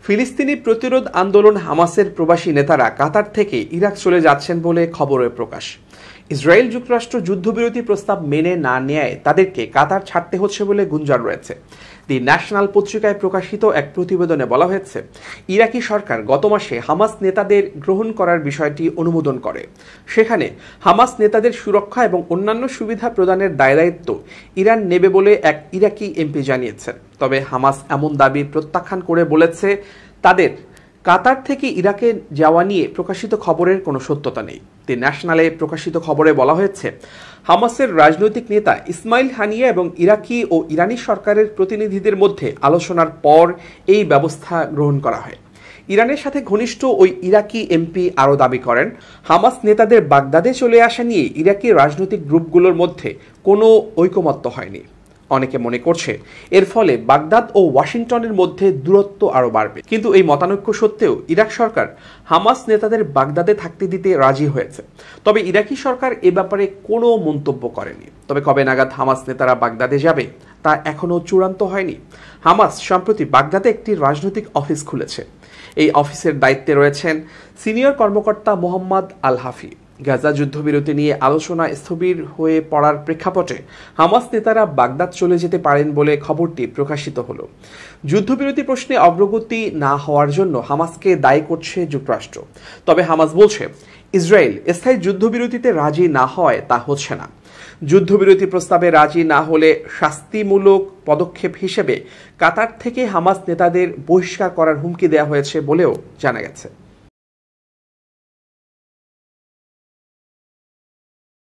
ফিলিস্তিনি প্রতিরোধ আন্দোলন হামাসের প্রবাসী নেতারা কাতার থেকে ইরাক চলে যাচ্ছেন বলে খবরে প্রকাশ। ইসরায়েল যুক্তরাষ্ট্র যুদ্ধবিরতি প্রস্তাব মেনে না নেয় তাদেরকে কাতার ছাড়তে হচ্ছে বলে গুঞ্জন রয়েছে। দি ন্যাশনাল পত্রিকায় প্রকাশিত এক প্রতিবেদনে বলা হয়েছে, ইরাকি সরকার গত মাসে হামাস নেতাদের গ্রহণ করার বিষয়টি অনুমোদন করে। সেখানে হামাস নেতাদের সুরক্ষা এবং অন্যান্য সুবিধা প্রদানের দায়দায়িত্ব ইরান নেবে বলে এক ইরাকি এমপি জানিয়েছেন। তবে হামাস এমন দাবি প্রত্যাখ্যান করে বলেছে, তাদের কাতার থেকে ইরাকে যাওয়া নিয়ে প্রকাশিত খবরের কোনো সত্যতা নেই। দি ন্যাশনালে প্রকাশিত খবরে বলা হয়েছে, হামাসের রাজনৈতিক নেতা ইসমাইল হানিয়া এবং ইরাকি ও ইরানি সরকারের প্রতিনিধিদের মধ্যে আলোচনার পর এই ব্যবস্থা গ্রহণ করা হয়। ইরানের সাথে ঘনিষ্ঠ ওই ইরাকি এমপি আরও দাবি করেন, হামাস নেতাদের বাগদাদে চলে আসা নিয়ে ইরাকি রাজনৈতিক গ্রুপগুলোর মধ্যে কোনো ঐকমত্য হয়নি। অনেকে মনে করছে এর ফলে বাগদাদ ও ওয়াশিংটনের মধ্যে দূরত্ব আরও বাড়বে। কিন্তু এই মতানৈক্য সত্ত্বেও ইরাক সরকার হামাস নেতাদের বাগদাদে থাকতে দিতে রাজি হয়েছে। তবে ইরাকি সরকার এ ব্যাপারে কোনো মন্তব্য করেনি। তবে কবে নাগাদ হামাস নেতারা বাগদাদে যাবে তা এখনও চূড়ান্ত হয়নি। হামাস সম্প্রতি বাগদাদে একটি রাজনৈতিক অফিস খুলেছে। এই অফিসের দায়িত্বে রয়েছেন সিনিয়র কর্মকর্তা মোহাম্মদ আল হাফি। গাজা যুদ্ধবিরতি নিয়ে আলোচনা স্থবির হয়ে পড়ার প্রেক্ষাপটে হামাস নেতারা বাগদাদ চলে যেতে পারেন বলে খবরটি প্রকাশিত হলো। যুদ্ধবিরতি প্রশ্নে অগ্রগতি না হওয়ার জন্য হামাসকে দায়ী করছে যুক্তরাষ্ট্র। তবে হামাস বলছে, ইসরায়েল স্থায়ী যুদ্ধবিরতিতে রাজি না হয় তা হচ্ছে না। যুদ্ধবিরতি প্রস্তাবে রাজি না হলে শাস্তিমূলক পদক্ষেপ হিসেবে কাতার থেকে হামাস নেতাদের বহিষ্কার করার হুমকি দেওয়া হয়েছে বলেও জানা গেছে।